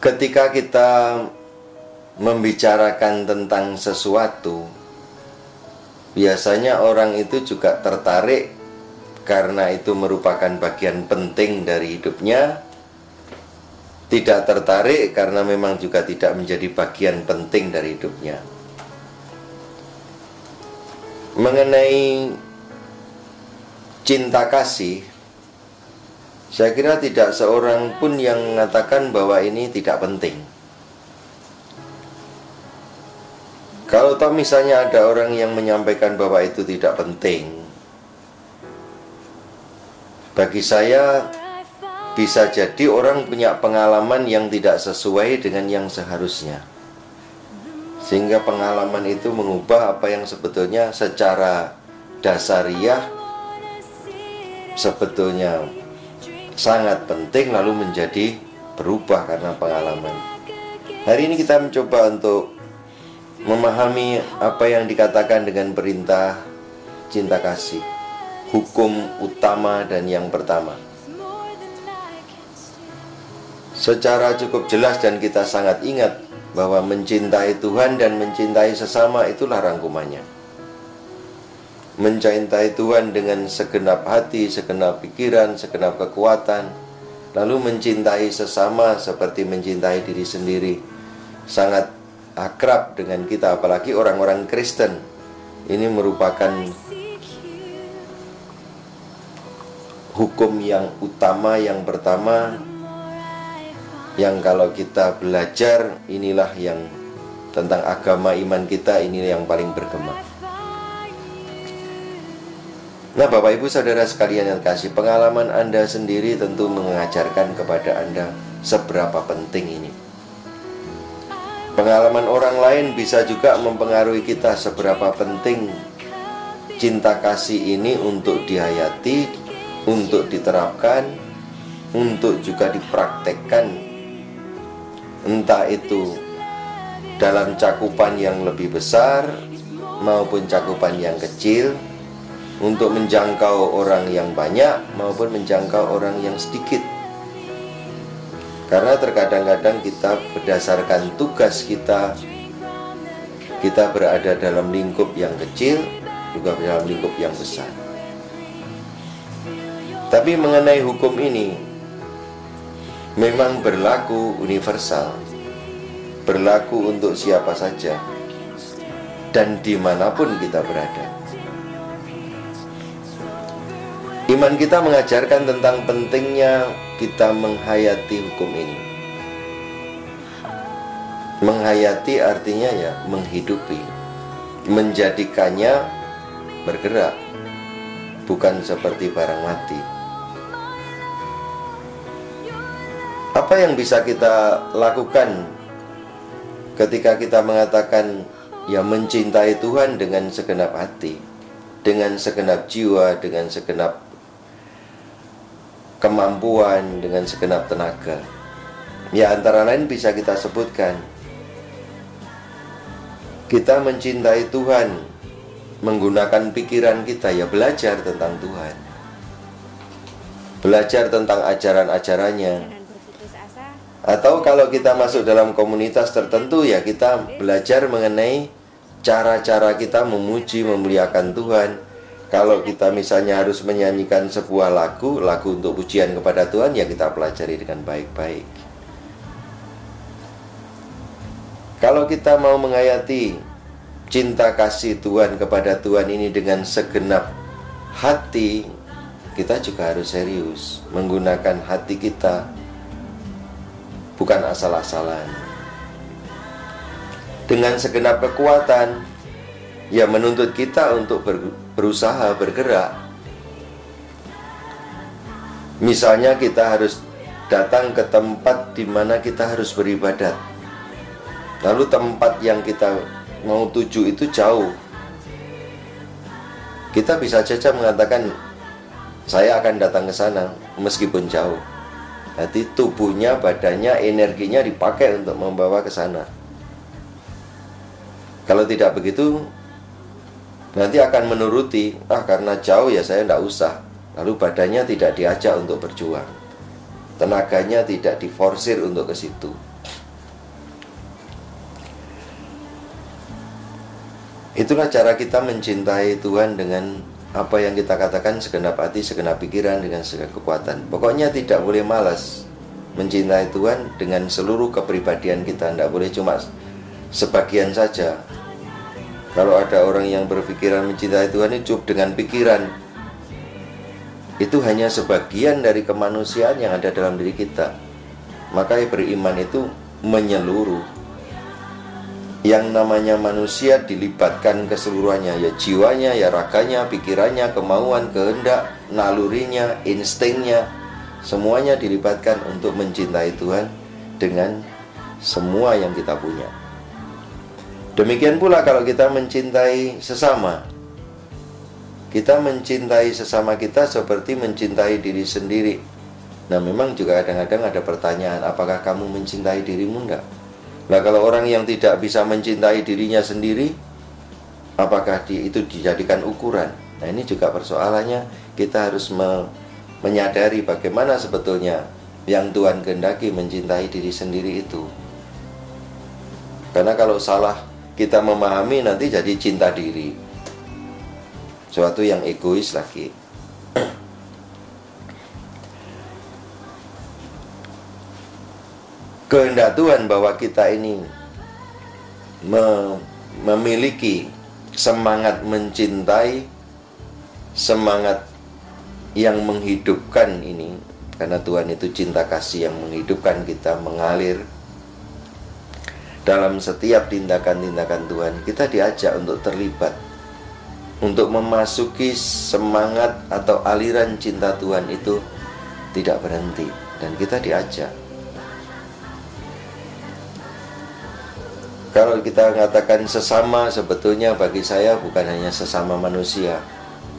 Ketika kita membicarakan tentang sesuatu, biasanya orang itu juga tertarik karena itu merupakan bagian penting dari hidupnya, tidak tertarik karena memang juga tidak menjadi bagian penting dari hidupnya. Mengenai cinta kasih, saya kira tidak seorang pun yang mengatakan bahwa ini tidak penting. Kalau toh misalnya ada orang yang menyampaikan bahwa itu tidak penting, bagi saya bisa jadi orang punya pengalaman yang tidak sesuai dengan yang seharusnya, sehingga pengalaman itu mengubah apa yang sebetulnya secara dasariah sebetulnya sangat penting lalu menjadi berubah karena pengalaman. Hari ini kita mencoba untuk memahami apa yang dikatakan dengan perintah cinta kasih, hukum utama dan yang pertama. Secara cukup jelas dan kita sangat ingat bahwa mencintai Tuhan dan mencintai sesama itulah rangkumannya. Mencintai Tuhan dengan segenap hati, segenap pikiran, segenap kekuatan, lalu mencintai sesama seperti mencintai diri sendiri, sangat akrab dengan kita, apalagi orang-orang Kristen. Ini merupakan hukum yang utama, yang pertama, yang kalau kita belajar, inilah yang tentang agama iman kita, ini yang paling bergema. Nah, Bapak Ibu Saudara sekalian yang kasih, pengalaman Anda sendiri tentu mengajarkan kepada Anda seberapa penting ini. Pengalaman orang lain bisa juga mempengaruhi kita seberapa penting cinta kasih ini untuk dihayati, untuk diterapkan, untuk juga dipraktekkan, entah itu dalam cakupan yang lebih besar maupun cakupan yang kecil, untuk menjangkau orang yang banyak maupun menjangkau orang yang sedikit. Karena terkadang-kadang kita berdasarkan tugas kita berada dalam lingkup yang kecil, juga dalam lingkup yang besar. Tapi mengenai hukum ini memang berlaku universal, berlaku untuk siapa saja dan dimanapun kita berada. Iman kita mengajarkan tentang pentingnya kita menghayati hukum ini. Menghayati artinya ya menghidupi, menjadikannya bergerak, bukan seperti barang mati. Apa yang bisa kita lakukan ketika kita mengatakan ya mencintai Tuhan dengan segenap hati, dengan segenap jiwa, dengan segenap kemampuan, dengan segenap tenaga? Ya, antara lain bisa kita sebutkan, kita mencintai Tuhan menggunakan pikiran kita, ya belajar tentang Tuhan, belajar tentang ajaran-ajarannya. Atau kalau kita masuk dalam komunitas tertentu, ya kita belajar mengenai cara-cara kita memuji, memuliakan Tuhan. Kalau kita misalnya harus menyanyikan sebuah lagu untuk pujian kepada Tuhan, ya kita pelajari dengan baik-baik. Kalau kita mau menghayati cinta kasih Tuhan kepada Tuhan ini dengan segenap hati, kita juga harus serius menggunakan hati kita, bukan asal-asalan. Dengan segenap kekuatan, ya menuntut kita untuk berusaha bergerak. Misalnya kita harus datang ke tempat di mana kita harus beribadat, lalu tempat yang kita mau tuju itu jauh. Kita bisa saja mengatakan, saya akan datang ke sana meskipun jauh. Jadi tubuhnya, badannya, energinya dipakai untuk membawa ke sana. Kalau tidak begitu, nanti akan menuruti, karena jauh ya saya tidak usah. Lalu badannya tidak diajak untuk berjuang, tenaganya tidak diforsir untuk ke situ. Itulah cara kita mencintai Tuhan dengan apa yang kita katakan segenap hati, segenap pikiran, dengan segala kekuatan. Pokoknya tidak boleh malas mencintai Tuhan dengan seluruh kepribadian kita. Tidak boleh cuma sebagian saja. Kalau ada orang yang berpikiran mencintai Tuhan ini cukup dengan pikiran, itu hanya sebagian dari kemanusiaan yang ada dalam diri kita. Maka beriman itu menyeluruh. Yang namanya manusia dilibatkan keseluruhannya, ya jiwanya, ya raganya, pikirannya, kemauan, kehendak, nalurinya, instingnya, semuanya dilibatkan untuk mencintai Tuhan dengan semua yang kita punya. Demikian pula kalau kita mencintai sesama, kita mencintai sesama kita seperti mencintai diri sendiri. Nah, memang juga kadang-kadang ada pertanyaan, apakah kamu mencintai dirimu enggak? Nah, kalau orang yang tidak bisa mencintai dirinya sendiri, apakah itu dijadikan ukuran? Nah, ini juga persoalannya. Kita harus menyadari bagaimana sebetulnya yang Tuhan kehendaki mencintai diri sendiri itu. Karena kalau salah kita memahami, nanti jadi cinta diri, suatu yang egois lagi. Kehendak Tuhan bahwa kita ini memiliki semangat mencintai, semangat yang menghidupkan ini, karena Tuhan itu cinta kasih yang menghidupkan kita, mengalir dalam setiap tindakan-tindakan Tuhan. Kita diajak untuk terlibat, untuk memasuki semangat atau aliran cinta Tuhan itu tidak berhenti, dan kita diajak. Kalau kita mengatakan sesama, sebetulnya bagi saya bukan hanya sesama manusia,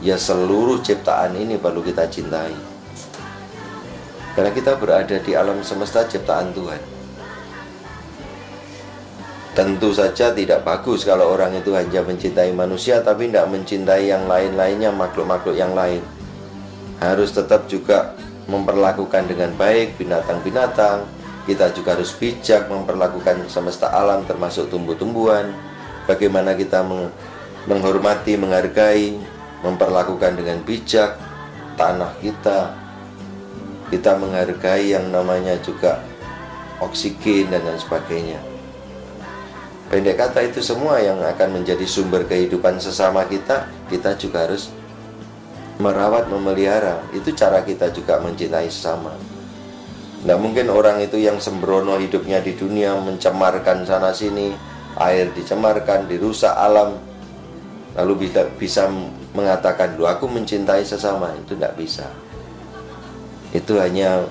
ya seluruh ciptaan ini perlu kita cintai. Karena kita berada di alam semesta ciptaan Tuhan. Tentu saja tidak bagus kalau orang itu hanya mencintai manusia tapi tidak mencintai yang lain-lainnya, makhluk-makhluk yang lain. Harus tetap juga memperlakukan dengan baik binatang-binatang. Kita juga harus bijak memperlakukan semesta alam termasuk tumbuh-tumbuhan. Bagaimana kita menghormati, menghargai, memperlakukan dengan bijak tanah kita. Kita menghargai yang namanya juga oksigen dan lain sebagainya. Pendek kata, itu semua yang akan menjadi sumber kehidupan sesama kita. Kita juga harus merawat, memelihara. Itu cara kita juga mencintai sesama. Tidak mungkin orang itu yang sembrono hidupnya di dunia, mencemarkan sana sini, air dicemarkan, dirusak alam, lalu bisa mengatakan, "Loh, aku mencintai sesama." Itu tidak bisa. Itu hanya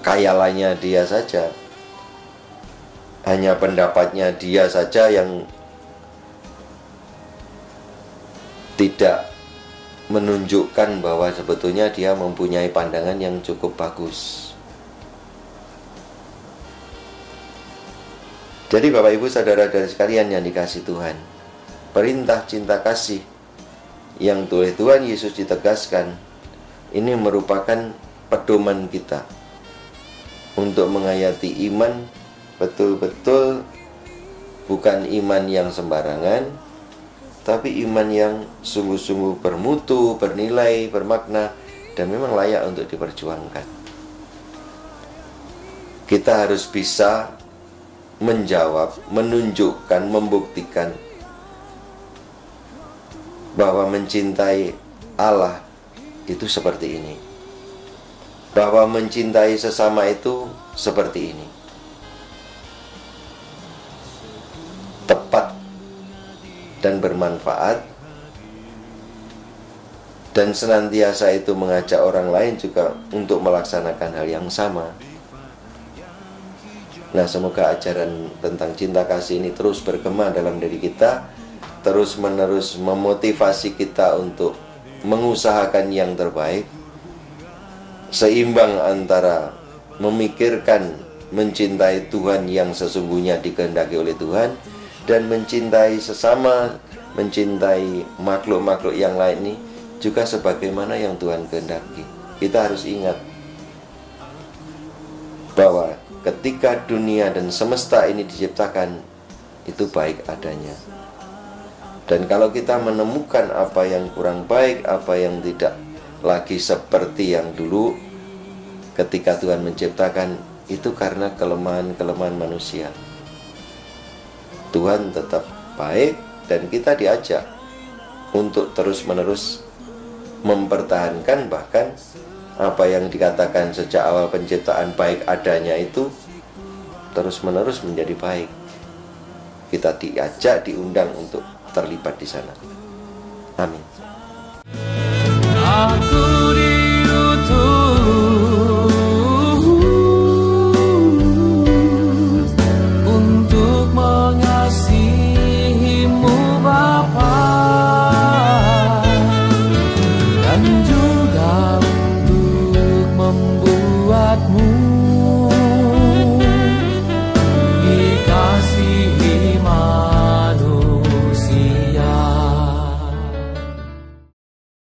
khayalannya dia saja, hanya pendapatnya dia saja yang tidak menunjukkan bahwa sebetulnya dia mempunyai pandangan yang cukup bagus. Jadi Bapak Ibu saudara-saudara sekalian yang dikasihi Tuhan, perintah cinta kasih yang oleh Tuhan Yesus ditegaskan ini merupakan pedoman kita untuk menghayati iman betul-betul, bukan iman yang sembarangan, tapi iman yang sungguh-sungguh bermutu, bernilai, bermakna, dan memang layak untuk diperjuangkan. Kita harus bisa menjawab, menunjukkan, membuktikan bahwa mencintai Allah itu seperti ini, bahwa mencintai sesama itu seperti ini, tepat dan bermanfaat, dan senantiasa itu mengajak orang lain juga untuk melaksanakan hal yang sama. Nah, semoga ajaran tentang cinta kasih ini terus bergema dalam diri kita, terus menerus memotivasi kita untuk mengusahakan yang terbaik, seimbang antara memikirkan mencintai Tuhan yang sesungguhnya dikehendaki oleh Tuhan, dan mencintai sesama, mencintai makhluk-makhluk yang lain ini juga sebagaimana yang Tuhan kehendaki. Kita harus ingat bahwa ketika dunia dan semesta ini diciptakan, itu baik adanya. Dan kalau kita menemukan apa yang kurang baik, apa yang tidak lagi seperti yang dulu ketika Tuhan menciptakan, itu karena kelemahan-kelemahan manusia. Tuhan tetap baik dan kita diajak untuk terus-menerus mempertahankan, bahkan apa yang dikatakan sejak awal penciptaan baik adanya itu terus-menerus menjadi baik. Kita diajak, diundang untuk terlibat di sana. Amin.